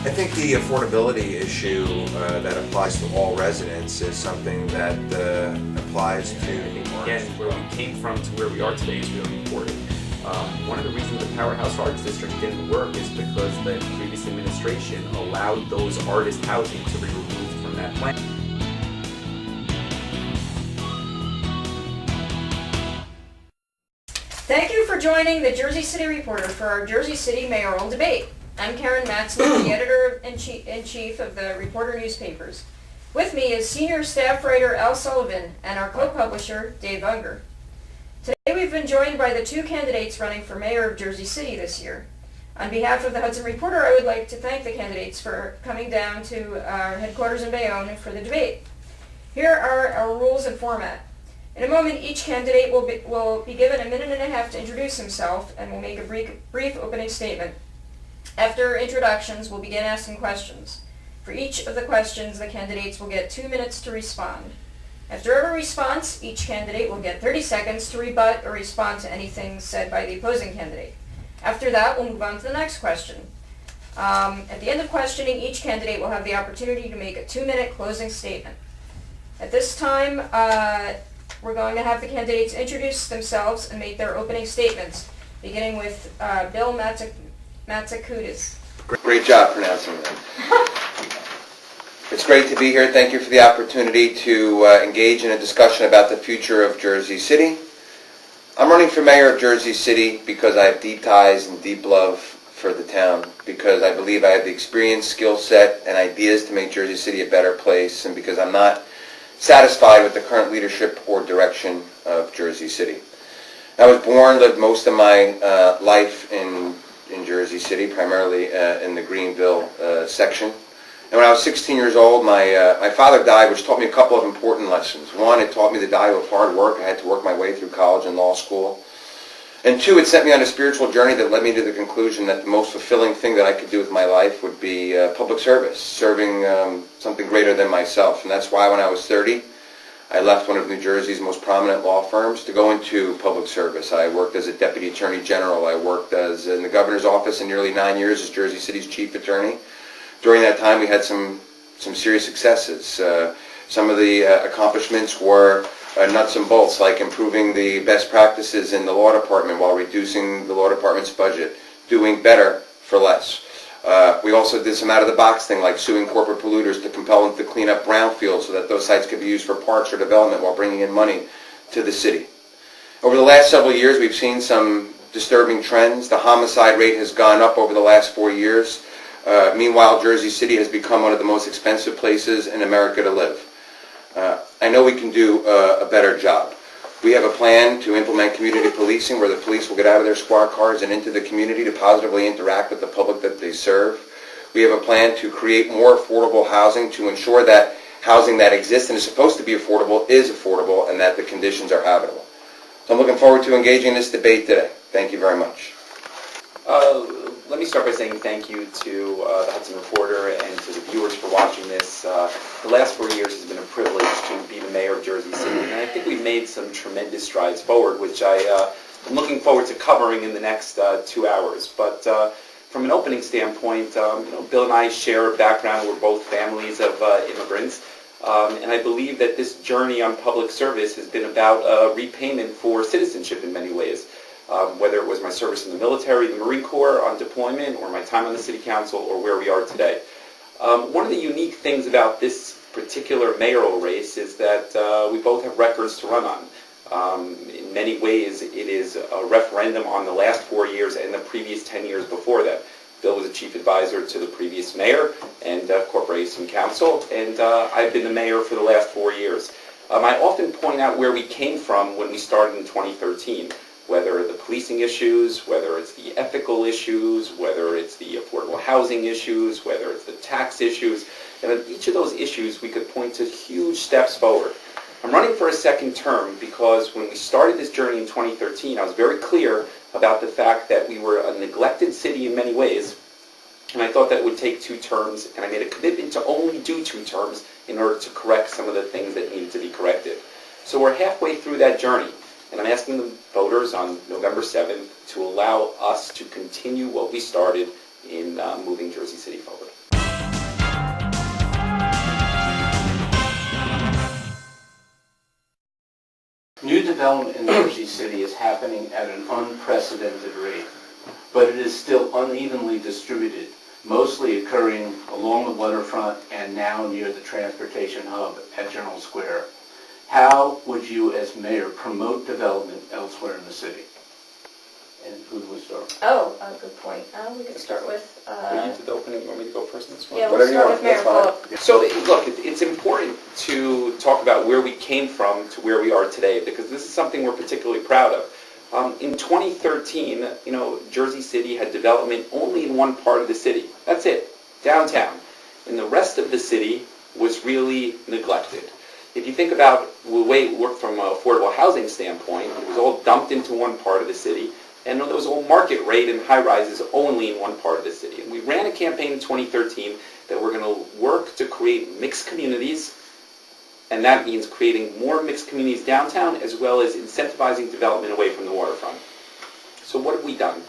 I think the affordability issue that applies to all residents is something that applies to... Again, where we came from to where we are today is really important. One of the reasons the Powerhouse Arts District didn't work is because the previous administration allowed those artist housing to be removed from that plan. Thank you for joining the Jersey City Reporter for our Jersey City mayoral debate. I'm Karen Matson, the editor-in-chief of the Reporter newspapers. With me is senior staff writer Al Sullivan and our co-publisher Dave Unger. Today we've been joined by the two candidates running for mayor of Jersey City this year. On behalf of the Hudson Reporter, I would like to thank the candidates for coming down to our headquarters in Bayonne for the debate. Here are our rules and format. In a moment, each candidate will be given a minute and a half to introduce himself and will make a brief opening statement. After introductions, we'll begin asking questions. For each of the questions, the candidates will get 2 minutes to respond. After every response, each candidate will get 30 seconds to rebut or respond to anything said by the opposing candidate. After that, we'll move on to the next question. At the end of questioning, each candidate will have the opportunity to make a 2-minute closing statement. At this time, we're going to have the candidates introduce themselves and make their opening statements, beginning with Bill Matsakoutis. Great job pronouncing that. It's great to be here. Thank you for the opportunity to engage in a discussion about the future of Jersey City. I'm running for mayor of Jersey City because I have deep ties and deep love for the town, because I believe I have the experience, skill set, and ideas to make Jersey City a better place, and because I'm not satisfied with the current leadership or direction of Jersey City. I was born, lived most of my life in Jersey City, primarily in the Greenville section. And when I was 16 years old, my father died, which taught me a couple of important lessons. One, it taught me the value of hard work. I had to work my way through college and law school. And two, it set me on a spiritual journey that led me to the conclusion that the most fulfilling thing that I could do with my life would be public service, serving something greater than myself. And that's why when I was 30, I left one of New Jersey's most prominent law firms to go into public service. I worked as a deputy attorney general. I worked in the governor's office in nearly 9 years as Jersey City's chief attorney. During that time, we had some serious successes. Some of the accomplishments were nuts and bolts, like improving the best practices in the law department while reducing the law department's budget, doing better for less. We also did some out-of-the-box thing, like suing corporate polluters to compel them to clean up brownfields so that those sites could be used for parks or development while bringing in money to the city. Over the last several years, we've seen some disturbing trends. The homicide rate has gone up over the last 4 years. Meanwhile, Jersey City has become one of the most expensive places in America to live. I know we can do a better job. We have a plan to implement community policing, where the police will get out of their squad cars and into the community to positively interact with the public that they serve. We have a plan to create more affordable housing, to ensure that housing that exists and is supposed to be affordable is affordable, and that the conditions are habitable. So I'm looking forward to engaging in this debate today. Thank you very much. Let me start by saying thank you to the Hudson Reporter and to the viewers for watching this. The last 4 years has been a privilege to be the mayor of Jersey City, and I think we've made some tremendous strides forward, which I'm looking forward to covering in the next 2 hours. But from an opening standpoint, Bill and I share a background. We're both families of immigrants, and I believe that this journey on public service has been about repayment for citizenship in many ways. Whether it was my service in the military, the Marine Corps on deployment, or my time on the City Council, or where we are today. One of the unique things about this particular mayoral race is that we both have records to run on. In many ways, it is a referendum on the last 4 years and the previous 10 years before that. Bill was a chief advisor to the previous mayor and corporation council, and I've been the mayor for the last 4 years. I often point out where we came from when we started in 2013. Whether the policing issues, whether it's the ethical issues, whether it's the affordable housing issues, whether it's the tax issues, and on each of those issues we could point to huge steps forward. I'm running for a second term because when we started this journey in 2013, I was very clear about the fact that we were a neglected city in many ways, and I thought that it would take 2 terms, and I made a commitment to only do 2 terms in order to correct some of the things that needed to be corrected. So we're halfway through that journey. And I'm asking the voters on November 7th to allow us to continue what we started in moving Jersey City forward. development in Jersey City is happening at an unprecedented rate, but it is still unevenly distributed, mostly occurring along the waterfront and now near the transportation hub at General Square. How would you, as mayor, promote development elsewhere in the city? And who would start? Oh, good point. We could start with, Are you did the opening, you want me to go first on this one? yeah, we'll Whatever you start want, with Mayor that's fine. Philip. So, look, it's important to talk about where we came from to where we are today, because this is something we're particularly proud of. In 2013, Jersey City had development only in one part of the city. That's it, downtown. And the rest of the city was really neglected. If you think about the way it worked from an affordable housing standpoint, it was all dumped into one part of the city, and there was all market rate and high-rises only in one part of the city. And we ran a campaign in 2013 that we're going to work to create mixed communities, and that means creating more mixed communities downtown as well as incentivizing development away from the waterfront. So what have we done?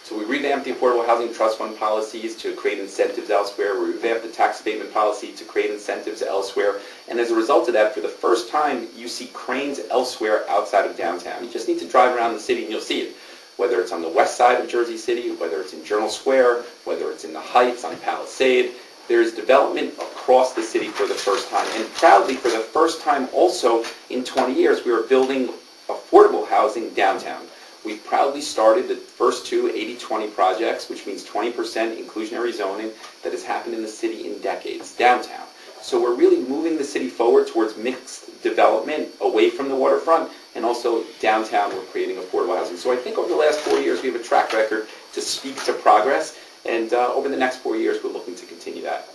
So we revamped the Affordable Housing Trust Fund policies to create incentives elsewhere. We revamped the tax abatement policy to create incentives elsewhere. And as a result of that, for the first time, you see cranes elsewhere outside of downtown. You just need to drive around the city and you'll see it. Whether it's on the west side of Jersey City, whether it's in Journal Square, whether it's in the Heights, on Palisade, there's development across the city for the first time. And proudly, for the first time also in 20 years, we are building affordable housing downtown. We've proudly started the first two 80-20 projects, which means 20% inclusionary zoning that has happened in the city in decades, downtown. So we're really moving the city forward towards mixed development away from the waterfront, and also downtown we're creating affordable housing. So I think over the last 4 years we have a track record to speak to progress, and over the next 4 years we're looking to continue that.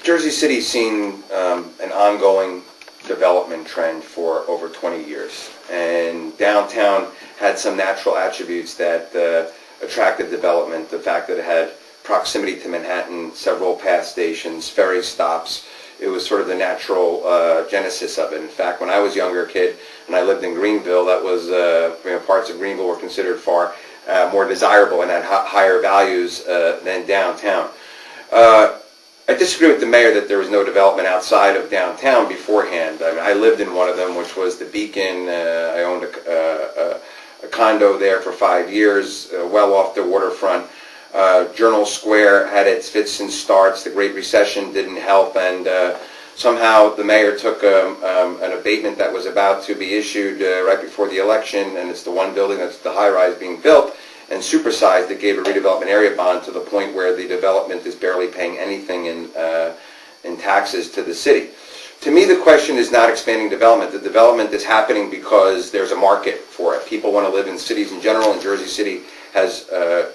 Jersey City's seen an ongoing development trend for over 20 years, and downtown had some natural attributes that attracted development. The fact that it had proximity to Manhattan, several pass stations, ferry stops. It was sort of the natural genesis of it. In fact, when I was a younger kid and I lived in Greenville, that was parts of Greenville were considered far more desirable and had higher values than downtown. I disagree with the mayor that there was no development outside of downtown beforehand. I mean, I lived in one of them, which was the Beacon. I owned a condo there for 5 years, well off the waterfront. Journal Square had its fits and starts. The Great Recession didn't help, and somehow the mayor took an abatement that was about to be issued right before the election, and it's the one building that's the high-rise being built, and supersized it, gave a redevelopment area bond to the point where the development is barely paying anything in taxes to the city. To me, the question is not expanding development. The development is happening because there's a market for it. People want to live in cities in general, and Jersey City has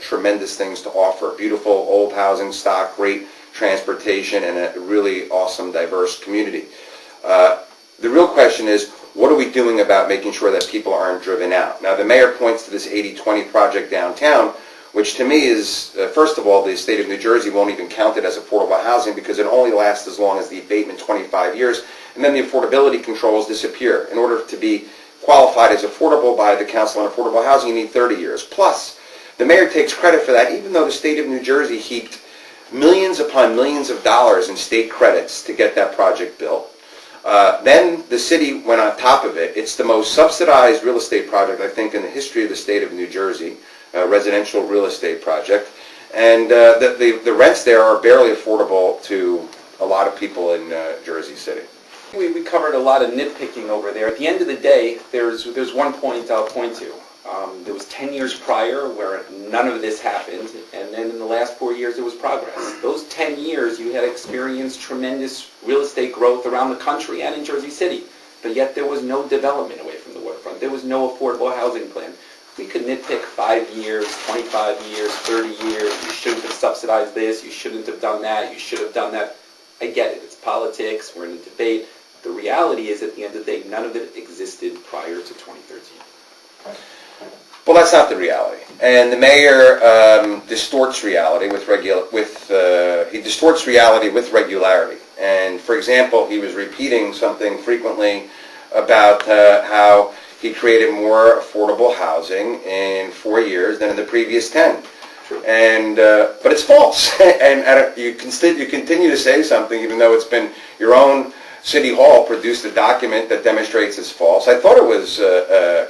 tremendous things to offer. Beautiful old housing stock, great transportation, and a really awesome, diverse community. The real question is, what are we doing about making sure that people aren't driven out? Now, the mayor points to this 80-20 project downtown, which to me is, first of all, the state of New Jersey won't even count it as affordable housing because it only lasts as long as the abatement, 25 years, and then the affordability controls disappear. In order to be qualified as affordable by the Council on Affordable Housing, you need 30 years. Plus, the mayor takes credit for that, even though the state of New Jersey heaped millions upon millions of dollars in state credits to get that project built. Then the city went on top of it. It's the most subsidized real estate project, I think, in the history of the state of New Jersey, a residential real estate project. And the rents there are barely affordable to a lot of people in Jersey City. We covered a lot of nitpicking over there. At the end of the day, there's one point I'll point to. There was 10 years prior where none of this happened, and then in the last 4 years there was progress. Those 10 years you had experienced tremendous real estate growth around the country and in Jersey City, but yet there was no development away from the waterfront. There was no affordable housing plan. We could nitpick 5 years, 25 years, 30 years. You shouldn't have subsidized this. You shouldn't have done that. You should have done that. I get it. It's politics. We're in a debate. The reality is, at the end of the day, none of it existed prior to 2013. Well, that's not the reality, and the mayor distorts reality with regularity. And for example, he was repeating something frequently about how he created more affordable housing in 4 years than in the previous 10. True. And but it's false, and you continue to say something even though it's been your own City Hall produced a document that demonstrates it's false. I thought it was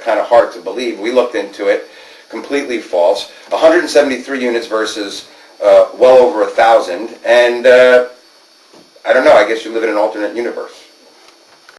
kind of hard to believe. We looked into it, completely false. 173 units versus well over 1,000, and I don't know, I guess you live in an alternate universe.